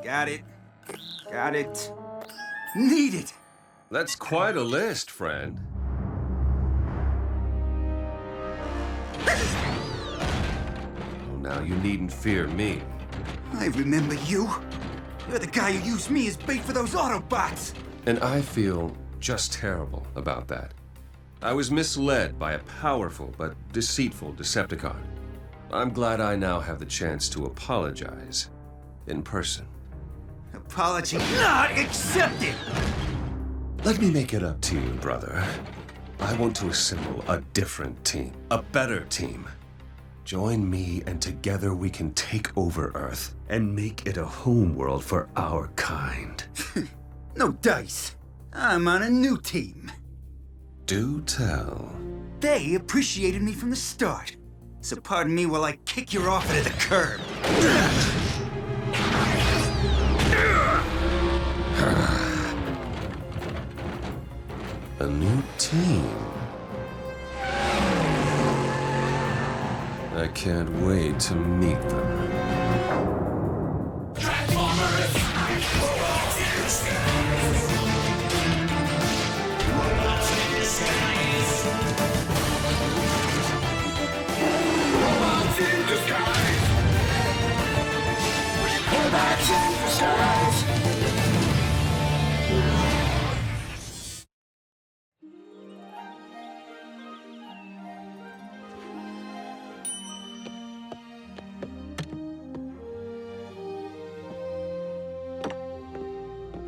Got it. Got it. Need it. That's quite a list, friend. Oh, now you needn't fear me. I remember you. You're the guy who used me as bait for those Autobots. And I feel just terrible about that. I was misled by a powerful but deceitful Decepticon. I'm glad I now have the chance to apologize in person. Apology not accepted! Let me make it up to you, brother. I want to assemble a different team, a better team. Join me, and together we can take over Earth and make it a home world for our kind. No dice. I'm on a new team. Do tell. They appreciated me from the start. So pardon me while I kick your off into the curb. A new team. I can't wait to meet them.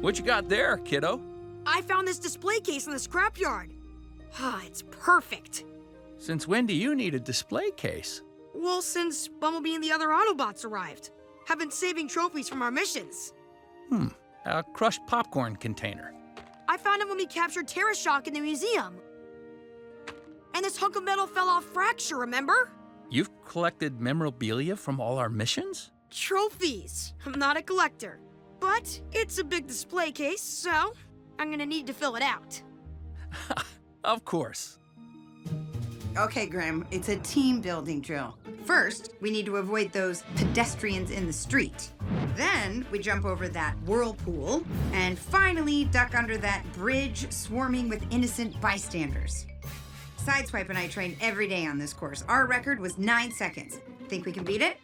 What you got there, kiddo? I found this display case in the scrapyard. Ah, it's perfect. Since when do you need a display case? Well, since Bumblebee and the other Autobots arrived. Have been saving trophies from our missions. A crushed popcorn container. I found it when we captured Terra Shock in the museum. And this hunk of metal fell off Fracture, remember? You've collected memorabilia from all our missions? Trophies. I'm not a collector. But it's a big display case, so I'm gonna need to fill it out. Of course. Okay, Grim, it's a team-building drill. First, we need to avoid those pedestrians in the street. Then, we jump over that whirlpool. And finally, duck under that bridge swarming with innocent bystanders. Sideswipe and I train every day on this course. Our record was 9 seconds. Think we can beat it?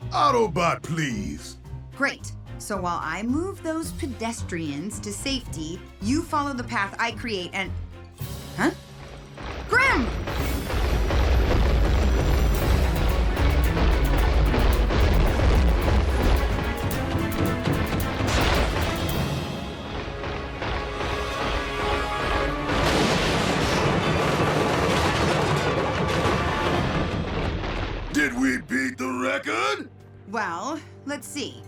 Autobot, please. Great. So while I move those pedestrians to safety, you follow the path I create and... Huh? Grim! Did we beat the record? Well, let's see.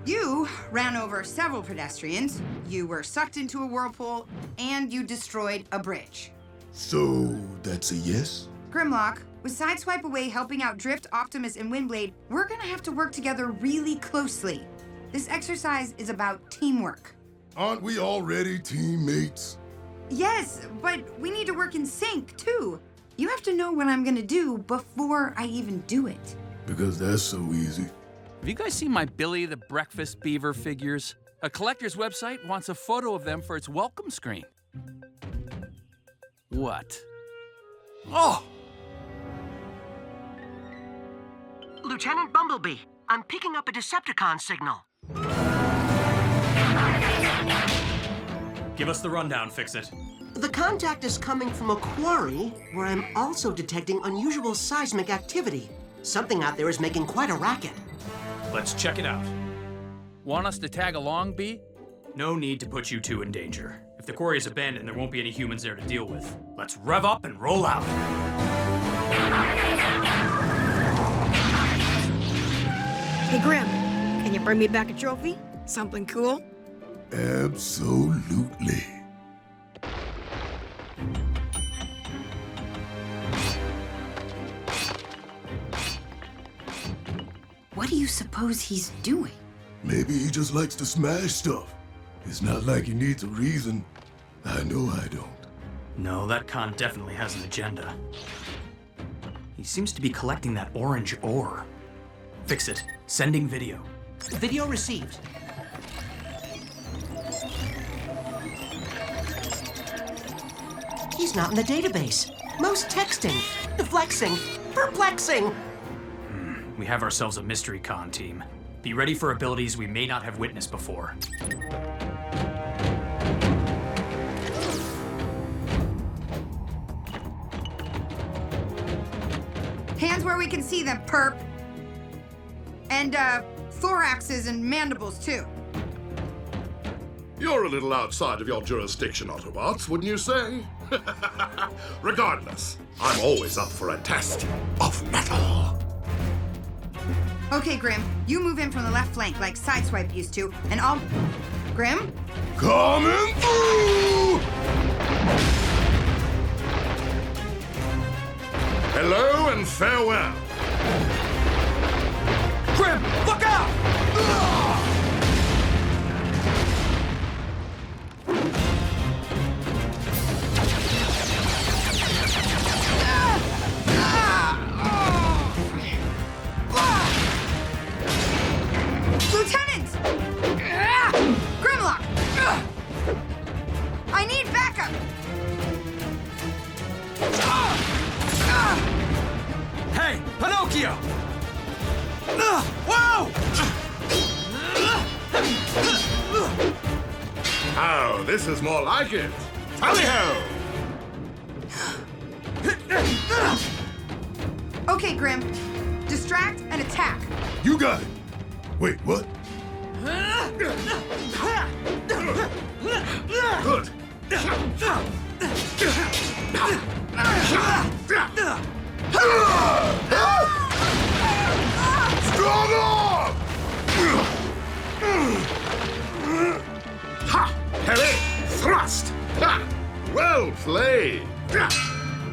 You ran over several pedestrians, you were sucked into a whirlpool, and you destroyed a bridge. So, that's a yes? Grimlock, with Sideswipe away helping out Drift, Optimus, and Windblade, we're gonna have to work together really closely. This exercise is about teamwork. Aren't we already teammates? Yes, but we need to work in sync, too. You have to know what I'm gonna do before I even do it. Because that's so easy. Have you guys seen my Billy the Breakfast Beaver figures? A collector's website wants a photo of them for its welcome screen. What? Oh! Lieutenant Bumblebee, I'm picking up a Decepticon signal. Give us the rundown, Fix-It. The contact is coming from a quarry where I'm also detecting unusual seismic activity. Something out there is making quite a racket. Let's check it out. Want us to tag along, B? No need to put you two in danger. If the quarry is abandoned, there won't be any humans there to deal with. Let's rev up and roll out. Hey, Grim, can you bring me back a trophy? Something cool? Absolutely. What do you suppose he's doing? Maybe he just likes to smash stuff. It's not like he needs a reason. I know I don't. No, that con definitely has an agenda. He seems to be collecting that orange ore. Fix-It. Sending video. Video received. He's not in the database. Mo's texting, deflexing, perplexing. We have ourselves a mystery con team. Be ready for abilities we may not have witnessed before. Hands where we can see them, perp. And, thoraxes and mandibles, too. You're a little outside of your jurisdiction, Autobots, wouldn't you say? Regardless, I'm always up for a test of metal. Okay, Grim, you move in from the left flank like Sideswipe used to, and I'll... Grim? Coming through! Hello and farewell. Grim, look out! Lieutenant! Grimlock! I need backup! Hey, Pinocchio! Whoa! Oh, this is more like it. Tally-ho! Okay, Grim. Distract and attack. You got it. Wait, what? Good. Strong arm! Ha! Heavy thrust! Ha! Well played!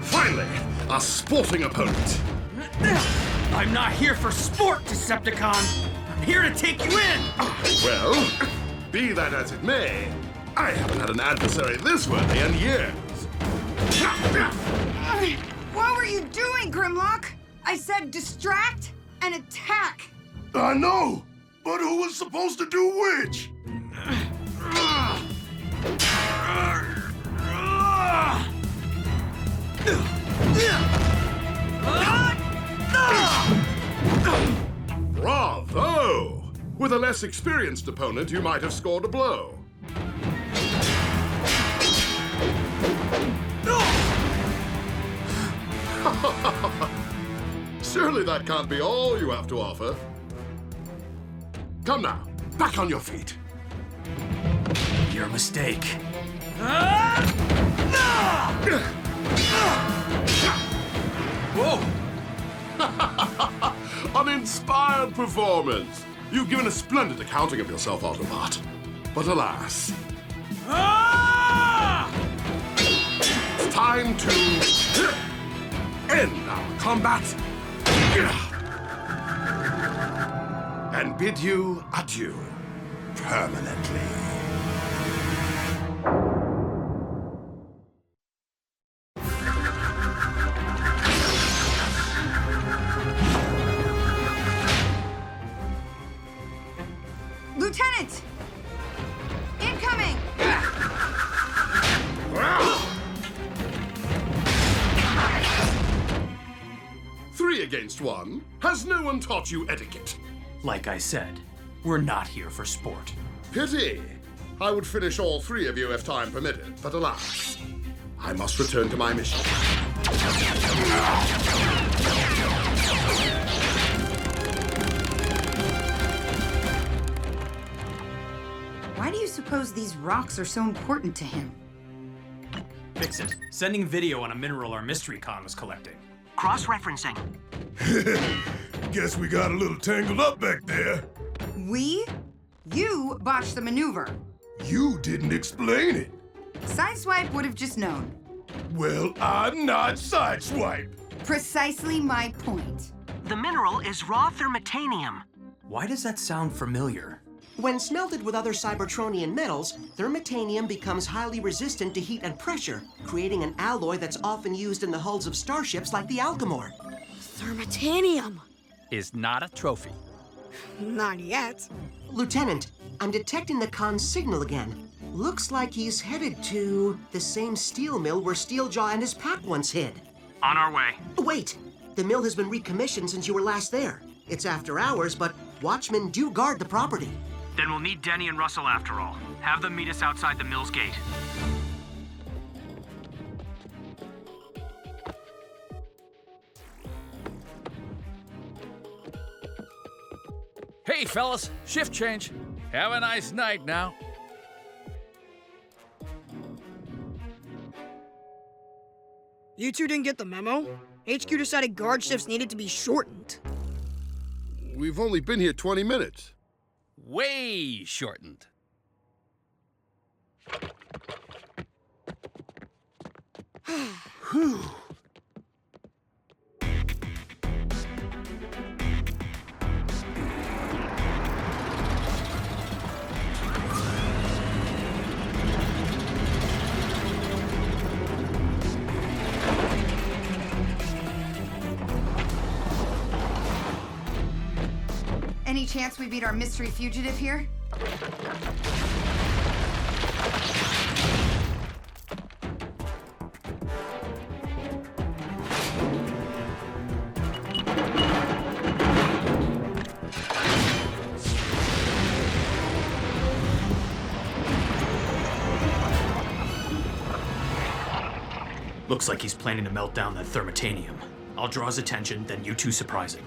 Finally, a sporting opponent. I'm not here for sport, Decepticon. I'm here to take you in. Well, be that as it may, I haven't had an adversary this worthy in years. What were you doing, Grimlock? I said distract and attack. I know, but who was supposed to do which? Bravo! With a less experienced opponent, you might have scored a blow. Surely that can't be all you have to offer. Come now, back on your feet. Your mistake. Whoa! An inspired performance. You've given a splendid accounting of yourself, Autobot. But alas, it's time to end our combat and bid you adieu permanently. Lieutenant! Incoming! 3 against 1? Has no one taught you etiquette? Like I said, we're not here for sport. Pity. I would finish all 3 of you if time permitted, but alas, I must return to my mission. Why do you suppose these rocks are so important to him? Fix it. Sending video on a mineral our mystery con was collecting. Cross-referencing. Guess we got a little tangled up back there. We? You botched the maneuver. You didn't explain it. Sideswipe would have just known. Well, I'm not Sideswipe. Precisely my point. The mineral is raw thermitanium. Why does that sound familiar? When smelted with other Cybertronian metals, thermitanium becomes highly resistant to heat and pressure, creating an alloy that's often used in the hulls of starships like the Alchemor. Thermitanium. Is not a trophy. Not yet. Lieutenant, I'm detecting the con signal again. Looks like he's headed to the same steel mill where Steeljaw and his pack once hid. On our way. Wait! The mill has been recommissioned since you were last there. It's after hours, but watchmen do guard the property. Then we'll need Denny and Russell after all. Have them meet us outside the mill's gate. Hey, fellas, shift change. Have a nice night now. You two didn't get the memo? HQ decided guard shifts needed to be shortened. We've only been here 20 minutes. Way shortened. Whew. Any chance we beat our mystery fugitive here? Looks like he's planning to melt down that thermitanium. I'll draw his attention, then you two surprise him.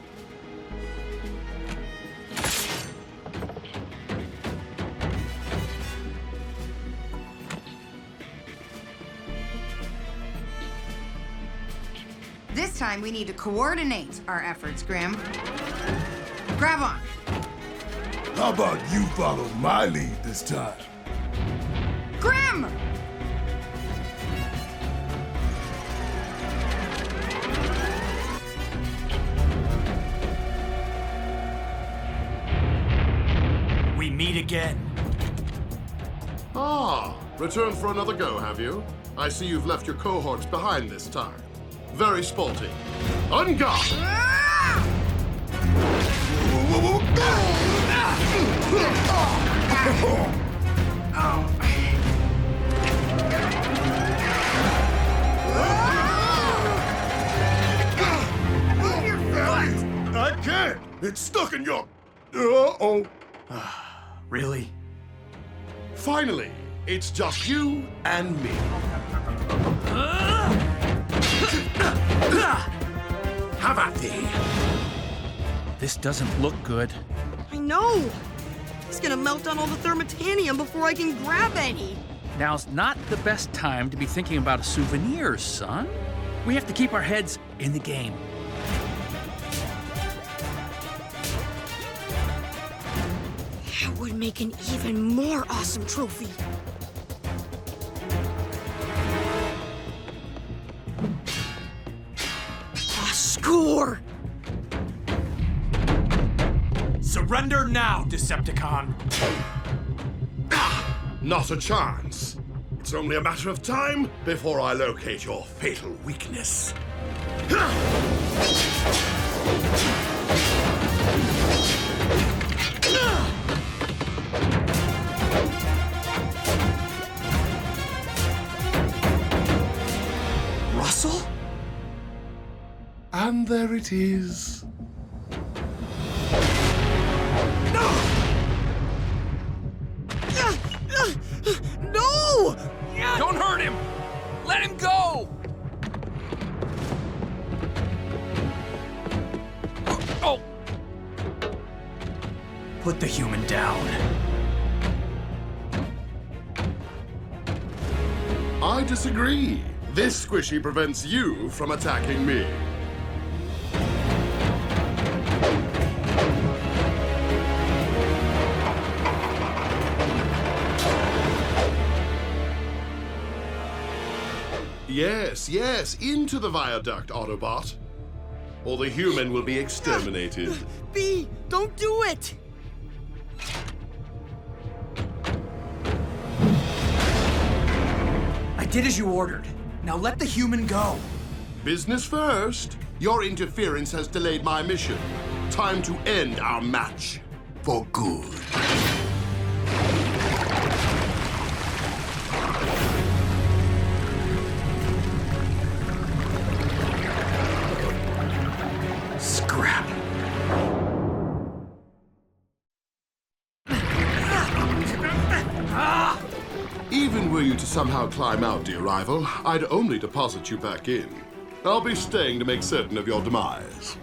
This time we need to coordinate our efforts, Grim. Grab on. How about you follow my lead this time? Grim! We meet again. Ah, returned for another go, have you? I see you've left your cohorts behind this time. Very sporty. On guard! I can't! It's stuck in your... Uh-oh. Really? Finally, it's just you and me. Have at thee. This doesn't look good. I know! He's gonna melt down all the thermitanium before I can grab any. Now's not the best time to be thinking about a souvenir, son. We have to keep our heads in the game. That would make an even more awesome trophy. A score! Surrender now, Decepticon! Not a chance. It's only a matter of time before I locate your fatal weakness. Russell? And there it is. No! Don't hurt him! Let him go! Oh! Put the human down. I disagree. This squishy prevents you from attacking me. Yes, into the viaduct, Autobot. Or the human will be exterminated. B, don't do it! I did as you ordered. Now let the human go. Business first. Your interference has delayed my mission. time to end our match. For good. Scrap. Even were you to somehow climb out, dear rival, I'd only deposit you back in. I'll be staying to make certain of your demise.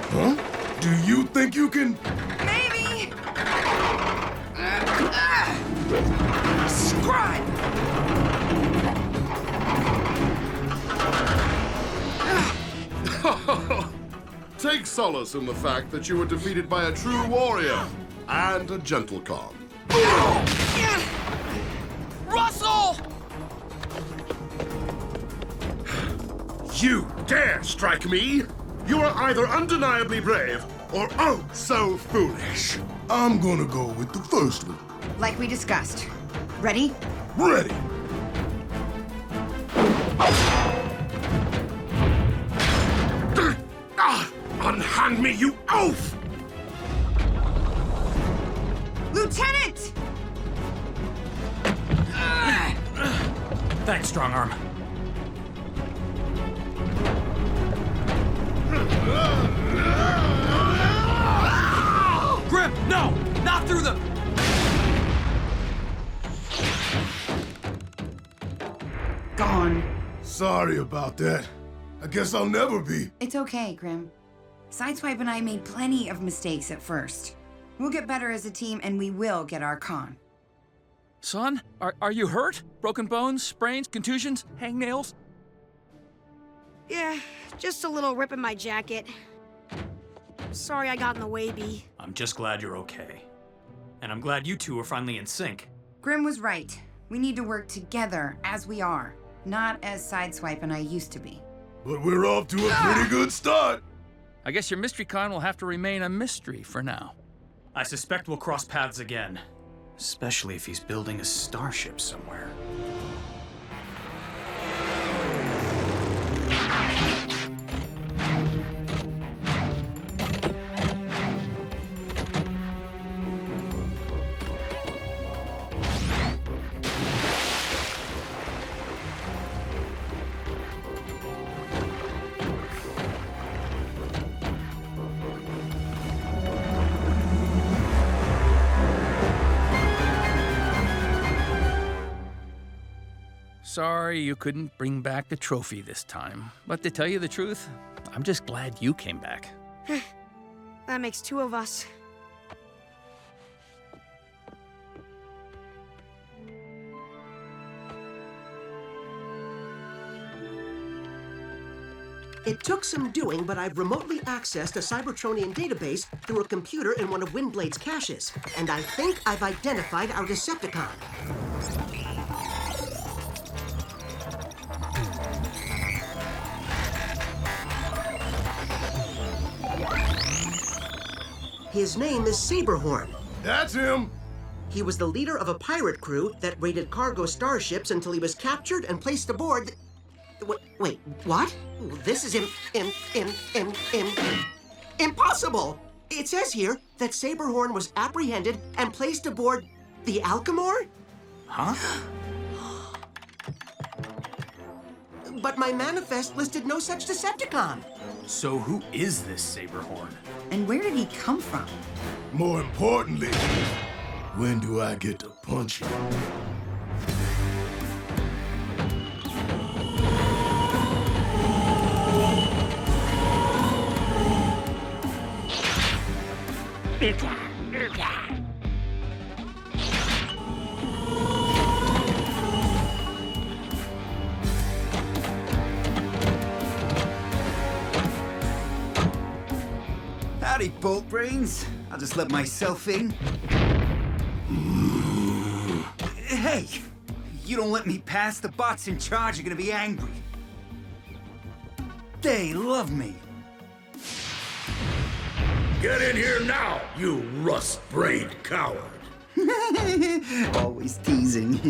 Huh? Do you think you can? Maybe. Scribe. Take solace in the fact that you were defeated by a true warrior and a gentle con. Russell! You dare strike me? You are either undeniably brave or oh so foolish. I'm gonna go with the first one. Like we discussed. Ready? Ready. Unhand me, you oaf! Lieutenant! Thanks, strong arm. Grim, no! Not through them! Gone. Sorry about that. I guess I'll never be. It's okay, Grim. Sideswipe and I made plenty of mistakes at first. We'll get better as a team, and we will get our con. Son, are you hurt? Broken bones, sprains, contusions, hangnails? Yeah, just a little rip in my jacket. Sorry I got in the way, B. I'm just glad you're okay. And I'm glad you two are finally in sync. Grim was right. We need to work together as we are, not as Sideswipe and I used to be. But we're off to a pretty good start. I guess your mystery con will have to remain a mystery for now. I suspect we'll cross paths again. Especially if he's building a starship somewhere. Sorry you couldn't bring back the trophy this time. But to tell you the truth, I'm just glad you came back. That makes two of us. It took some doing, but I've remotely accessed a Cybertronian database through a computer in one of Windblade's caches. And I think I've identified our Decepticon. His name is Saberhorn. That's him. He was the leader of a pirate crew that raided cargo starships until he was captured and placed aboard. Wait, what? This is impossible! It says here that Saberhorn was apprehended and placed aboard the Alchemor? Huh? But my manifest listed no such Decepticon. So who is this Saberhorn? And where did he come from? More importantly, when do I get to punch you? Howdy, bolt brains. I'll just let myself in. Hey, you don't let me pass, the bots in charge are gonna be angry. They love me. Get in here now, you rust-brained coward. Always teasing.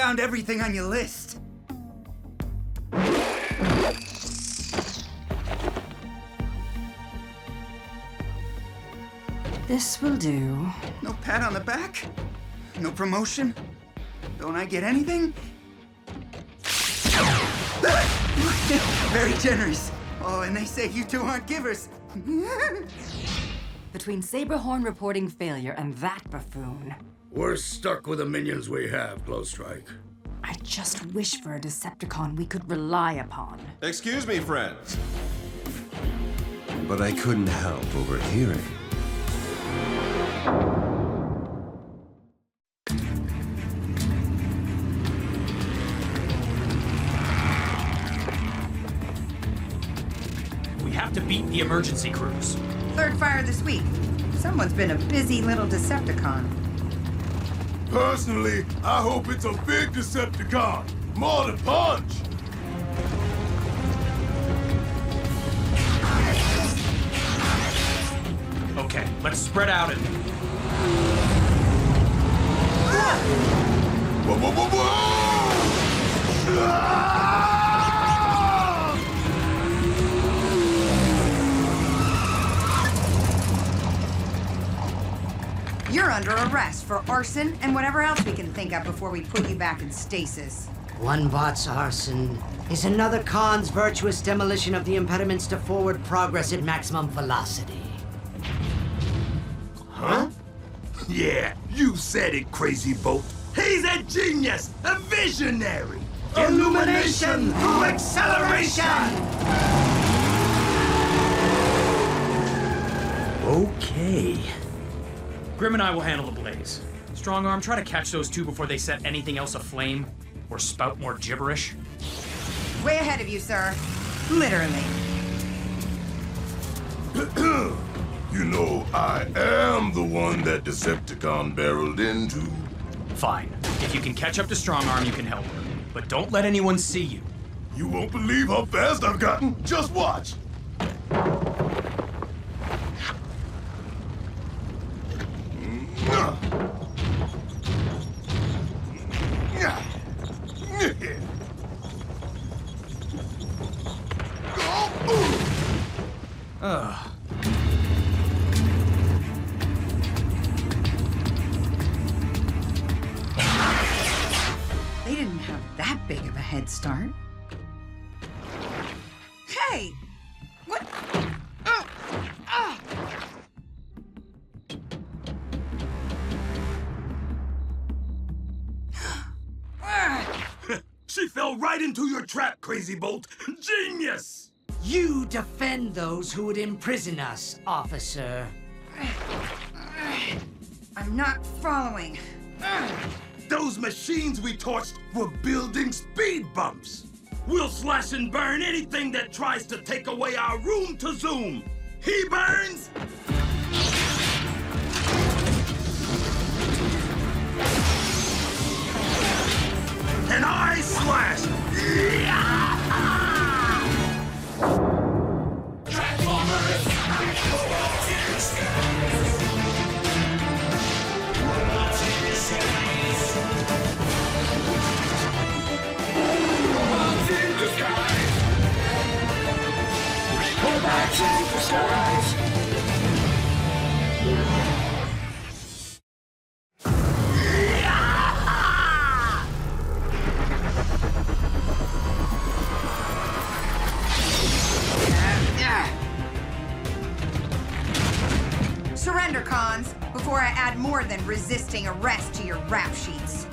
found everything on your list. This will do. No pat on the back? No promotion? Don't I get anything? Very generous. Oh, and they say you two aren't givers. Between Saberhorn reporting failure and that buffoon, We're stuck with the minions we have, Glowstrike. I just wish for a Decepticon we could rely upon. Excuse me, friends. But I couldn't help overhearing. We have to beat the emergency crews. Third fire this week. Someone's been a busy little Decepticon. Personally, I hope it's a big Decepticon. More to punch. Okay, let's spread out and... Whoa, whoa, whoa, whoa! You're under arrest for arson and whatever else we can think of before we put you back in stasis. One bot's arson is another con's virtuous demolition of the impediments to forward progress at maximum velocity. Huh? Yeah, you said it, Crazy Bolt. He's a genius, a visionary. Illumination through acceleration! Okay. Grim and I will handle the blaze. Strongarm, try to catch those two before they set anything else aflame or spout more gibberish. Way ahead of you, sir. Literally. You know, I am the one that Decepticon barreled into. Fine. If you can catch up to Strongarm, you can help her. But don't let anyone see you. You won't believe how fast I've gotten. Just watch. Ugh. They didn't have that big of a head start. Hey! What? She fell right into your trap, Crazy Bolt. Genius! You defend those who would imprison us, officer. I'm not following. Those machines we torched were building speed bumps. We'll slash and burn anything that tries to take away our room to zoom. He burns! And I slash! Surrender, cons, before I add more than resisting arrest to your rap sheets.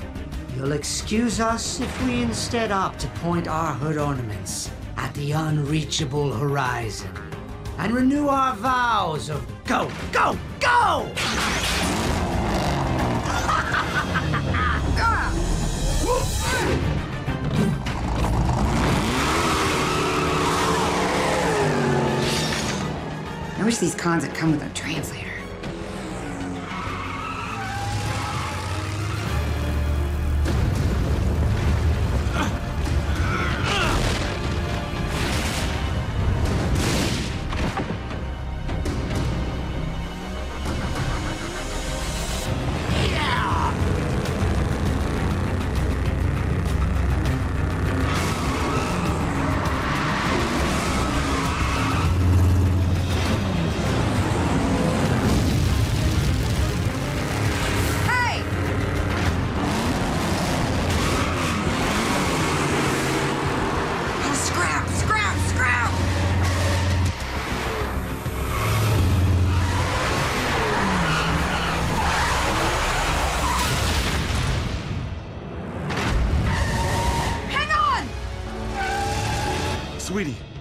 You'll excuse us if we instead opt to point our hood ornaments at the unreachable horizon and renew our vows of go, go, go! I wish these cons had come with a translator.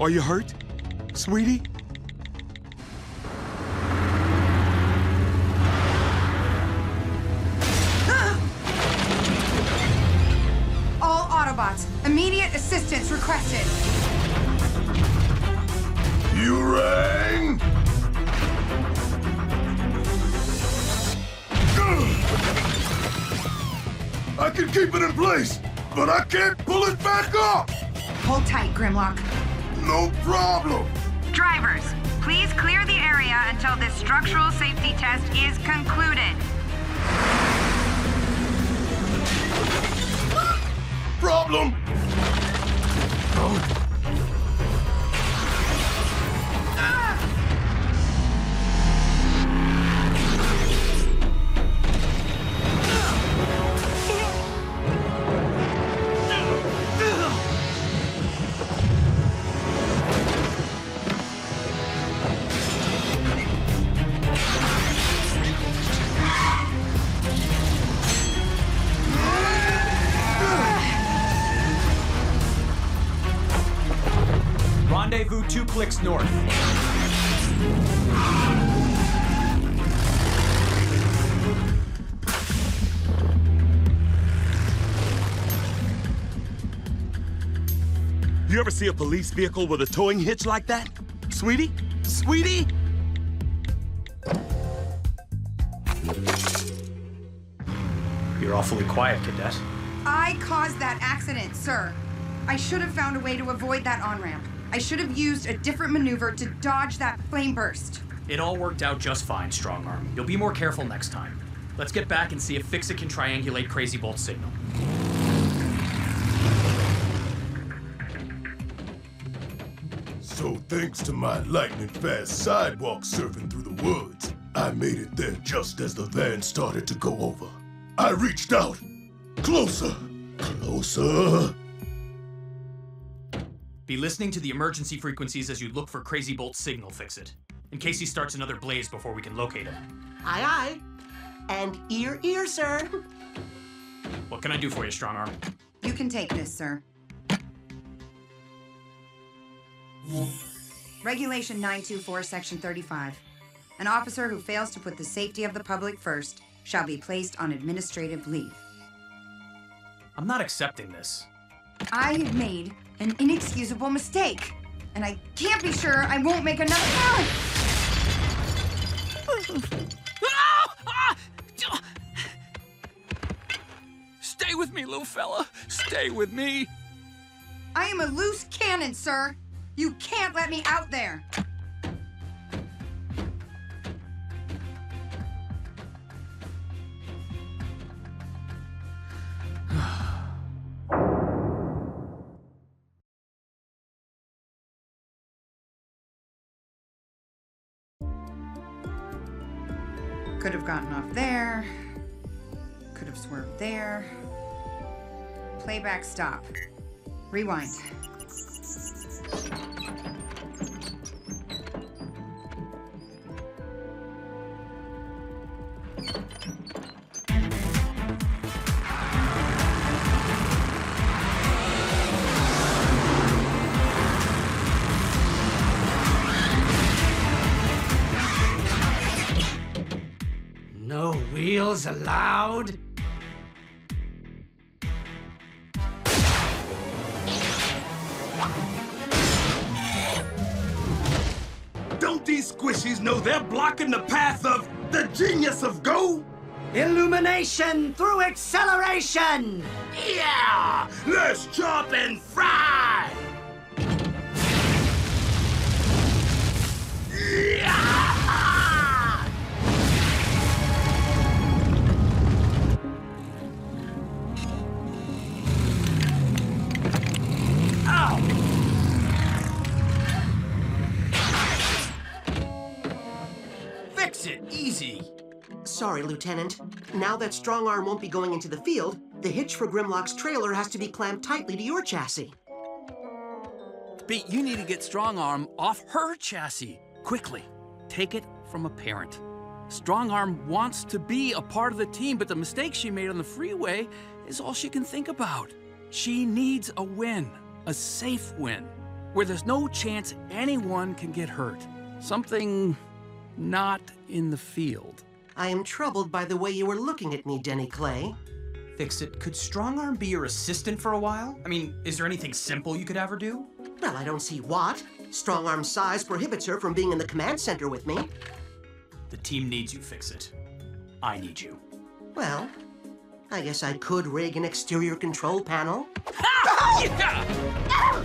Are you hurt, sweetie? All Autobots, immediate assistance requested. You rang? I can keep it in place, but I can't pull it back up! Hold tight, Grimlock. No problem! Drivers, please clear the area until this structural safety test is concluded. Problem! Rendezvous 2 clicks north. You ever see a police vehicle with a towing hitch like that? Sweetie? Sweetie? You're awfully quiet, Cadet. I caused that accident, sir. I should have found a way to avoid that on-ramp. I should have used a different maneuver to dodge that flame burst. It all worked out just fine, Strongarm. You'll be more careful next time. Let's get back and see if Fix-It can triangulate Crazy Bolt's signal. So thanks to my lightning-fast sidewalk surfing through the woods, I made it there just as the van started to go over. I reached out. Closer. Closer. Be listening to the emergency frequencies as you look for Crazy Bolt's signal, Fix-It, in case he starts another blaze before we can locate him. Aye, aye. And ear, sir. What can I do for you, Strongarm? You can take this, sir. Regulation 924, Section 35. An officer who fails to put the safety of the public first shall be placed on administrative leave. I'm not accepting this. I have made an inexcusable mistake, and I can't be sure I won't make another one. Stay with me, little fella. Stay with me. I am a loose cannon, sir. You can't let me out there. Could have gotten off there. Could have swerved there. Playback stop. Rewind. No wheels allowed? Don't these squishies know they're blocking the path of the genius of Go? Illumination through acceleration! Yeah! Let's chop and fry! Yeah! Ow! Fix it! Easy! Sorry, Lieutenant. Now that Strongarm won't be going into the field, the hitch for Grimlock's trailer has to be clamped tightly to your chassis. Pete, you need to get Strongarm off her chassis. Quickly. Take it from a parent. Strongarm wants to be a part of the team, but the mistake she made on the freeway is all she can think about. She needs a win. A safe win. where there's no chance anyone can get hurt. Something not in the field. I am troubled by the way you were looking at me, Denny Clay. Fix-It, could Strong Arm be your assistant for a while? I mean, is there anything simple you could have her do? Well, I don't see what. Strong Arm's size prohibits her from being in the command center with me. The team needs you, Fix-It. I need you. Well, I guess I could rig an exterior control panel. Ha! Yeah!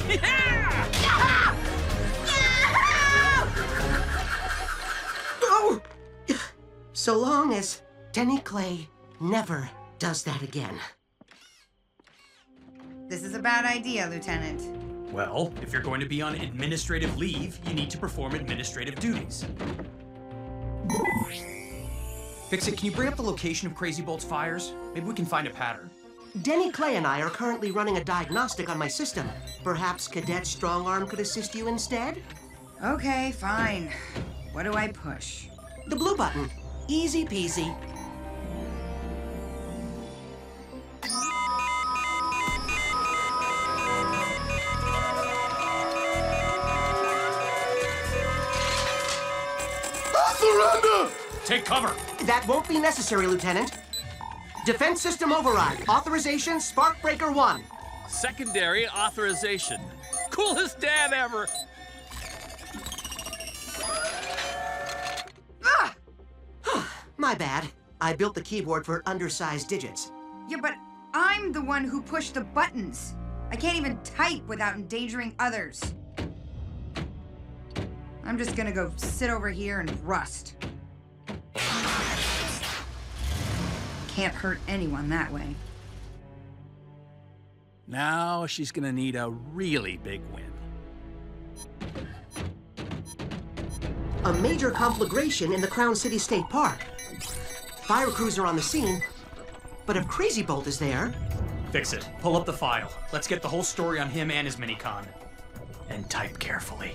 Yeah! Oh! So long as Denny Clay never does that again. This is a bad idea, Lieutenant. Well, if you're going to be on administrative leave, you need to perform administrative duties. Fix-It, can you bring up the location of Crazy Bolt's fires? Maybe we can find a pattern. Denny Clay and I are currently running a diagnostic on my system. Perhaps Cadet Strong Arm could assist you instead? Okay, fine. What do I push? The blue button. Easy peasy. Surrender! Take cover! That won't be necessary, Lieutenant. Defense system override. Authorization Sparkbreaker 1. Secondary authorization. Coolest dad ever. Ah! My bad. I built the keyboard for undersized digits. Yeah, but I'm the one who pushed the buttons. I can't even type without endangering others. I'm just gonna go sit over here and rust. Can't hurt anyone that way. Now she's gonna need a really big win. A major conflagration in the Crown City State Park. Fire crews are on the scene, but if Crazy Bolt is there... Fix-It, pull up the file. Let's get the whole story on him and his minicon. And type carefully.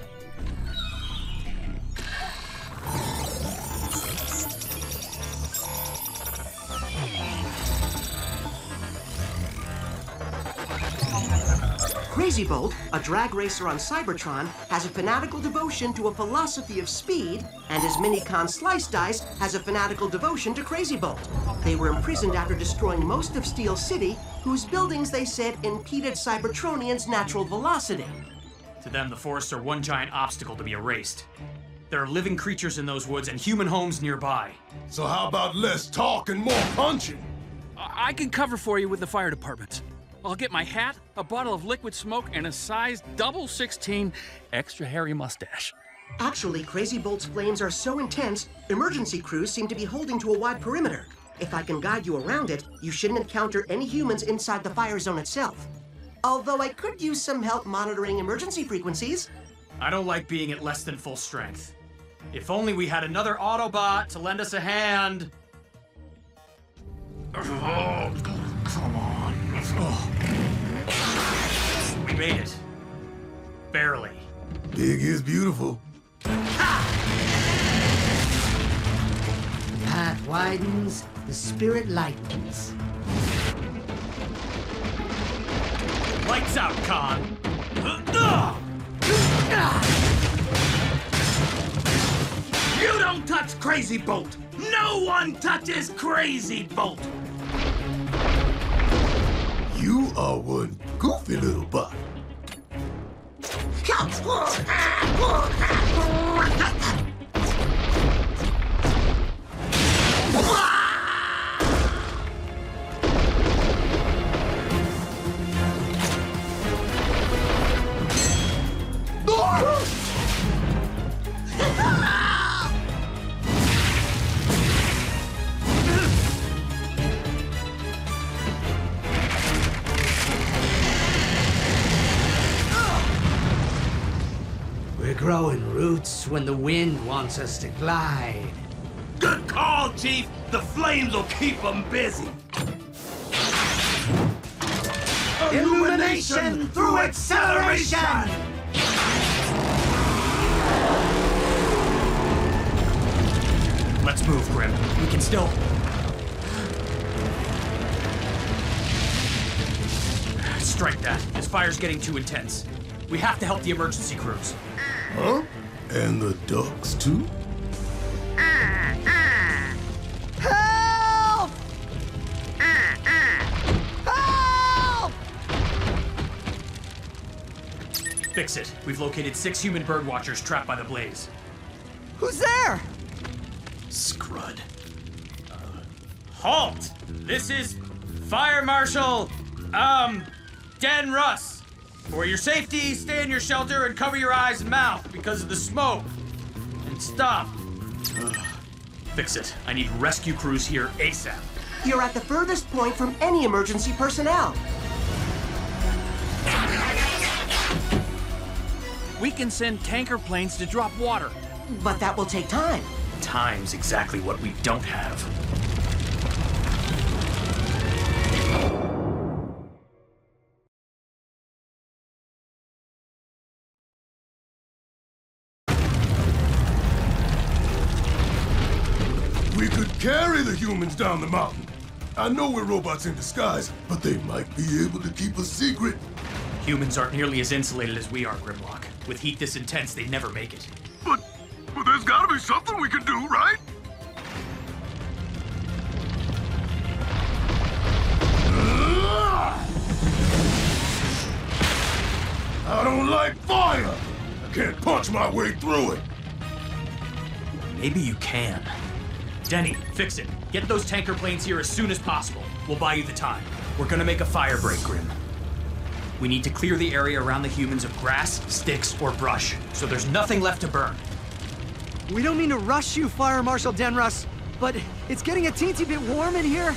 Crazy Bolt, a drag racer on Cybertron, has a fanatical devotion to a philosophy of speed, and his minicon Slice Dice has a fanatical devotion to Crazy Bolt. They were imprisoned after destroying most of Steel City, whose buildings, they said, impeded Cybertronians' natural velocity. To them, the forests are one giant obstacle to be erased. There are living creatures in those woods and human homes nearby. So how about less talk and more punching? I can cover for you with the fire department. I'll get my hat, a bottle of liquid smoke, and a size double 16 extra hairy mustache. Actually, Crazy Bolt's flames are so intense, emergency crews seem to be holding to a wide perimeter. If I can guide you around it, you shouldn't encounter any humans inside the fire zone itself. Although I could use some help monitoring emergency frequencies. I don't like being at less than full strength. If only we had another Autobot to lend us a hand. Oh, come on. Oh. We made it. Barely. Big is beautiful. The path widens, the spirit lightens. Lights out, Khan. You don't touch Crazy Bolt! No one touches Crazy Bolt! You are one goofy little bot. We're growing roots when the wind wants us to glide. Good call, Chief! The flames will keep them busy! Illumination through acceleration! Let's move, Grim. We can still... Strike that. This fire's getting too intense. We have to help the emergency crews. Huh? And the ducks, too? Help! Help! Fix it. We've located 6 human bird watchers trapped by the blaze. Who's there? Scrud. Halt! This is Fire Marshal, Dan Russ. For your safety, stay in your shelter and cover your eyes and mouth because of the smoke. And stop. Fix it. I need rescue crews here ASAP. You're at the furthest point from any emergency personnel. We can send tanker planes to drop water. But that will take time. Time's exactly what we don't have. We could carry the humans down the mountain. I know we're robots in disguise, but they might be able to keep a secret. Humans aren't nearly as insulated as we are, Grimlock. With heat this intense, they'd never make it. But there's gotta be something we can do, right? I don't like fire! I can't punch my way through it! Maybe you can. Denny, fix it. Get those tanker planes here as soon as possible. We'll buy you the time. We're gonna make a fire break, Grim. We need to clear the area around the humans of grass, sticks, or brush, so there's nothing left to burn. We don't mean to rush you, Fire Marshal Denrus, but it's getting a teensy bit warm in here.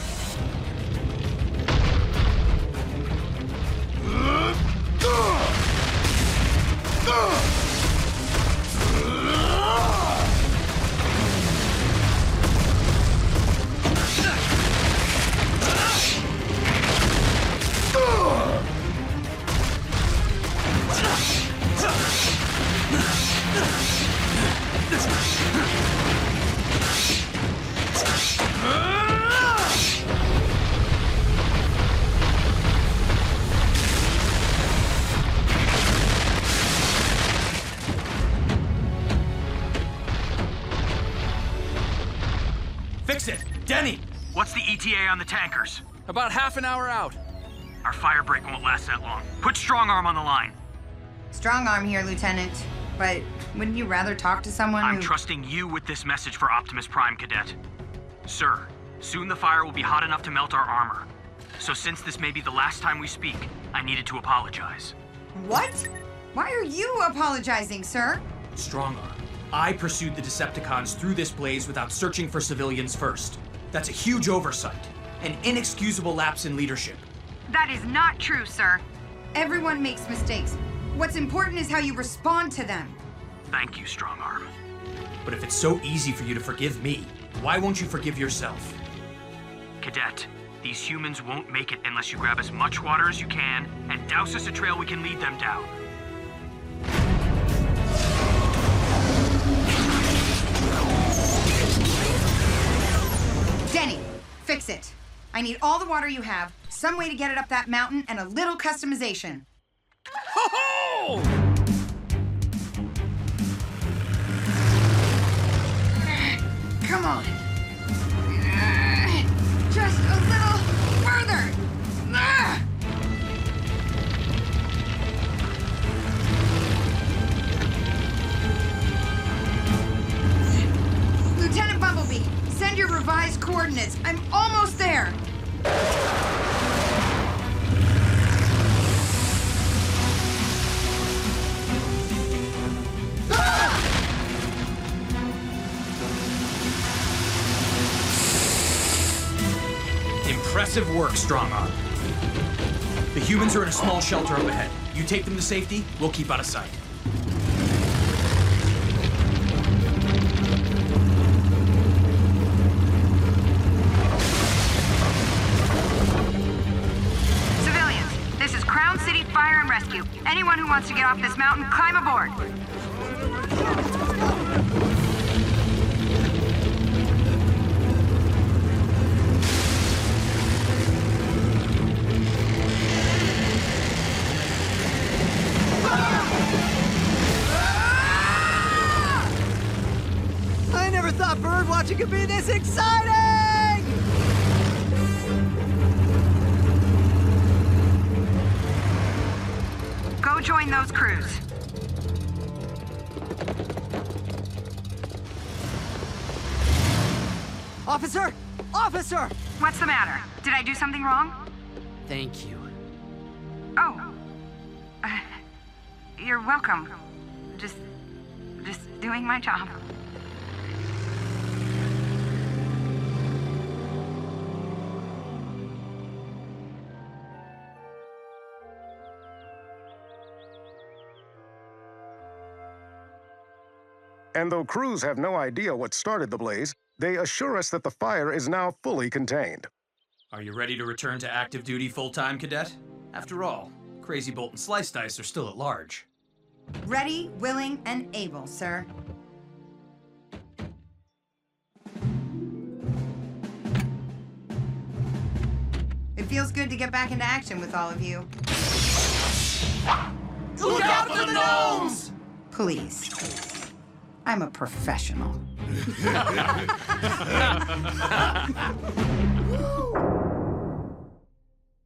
Fix it! Denny! What's the ETA on the tankers? About half an hour out. Our fire break won't last that long. Put Strong Arm on the line. Strong arm here, Lieutenant. But wouldn't you rather talk to someone I'm who... trusting you with this message for Optimus Prime, Cadet. Sir, soon the fire will be hot enough to melt our armor. So since this may be the last time we speak, I needed to apologize. What? Why are you apologizing, sir? Strong Arm. I pursued the Decepticons through this blaze without searching for civilians first. That's a huge oversight. An inexcusable lapse in leadership. That is not true, sir. Everyone makes mistakes. What's important is how you respond to them. Thank you, Strong Arm. But if it's so easy for you to forgive me, why won't you forgive yourself? Cadet, these humans won't make it unless you grab as much water as you can and douse us a trail we can lead them down. Denny, fix it. I need all the water you have, some way to get it up that mountain, and a little customization. Ho-ho! Come on. Just a little further. Lieutenant Bumblebee, send your revised coordinates. I'm almost there. Impressive work, Strong Arm. The humans are in a small shelter up ahead. You take them to safety, we'll keep out of sight. Civilians, this is Crown City Fire and Rescue. Anyone who wants to get off this mountain, climb aboard. Ah! Never thought bird watching could be this exciting! Go join those crews. Officer! Officer! What's the matter? Did I do something wrong? Thank you. Oh. You're welcome. Just doing my job. And though crews have no idea what started the blaze, they assure us that the fire is now fully contained. Are you ready to return to active duty full-time, Cadet? After all, Crazy Bolt and Slice Dice are still at large. Ready, willing, and able, sir. It feels good to get back into action with all of you. Look out for the gnomes! Please. I'm a professional.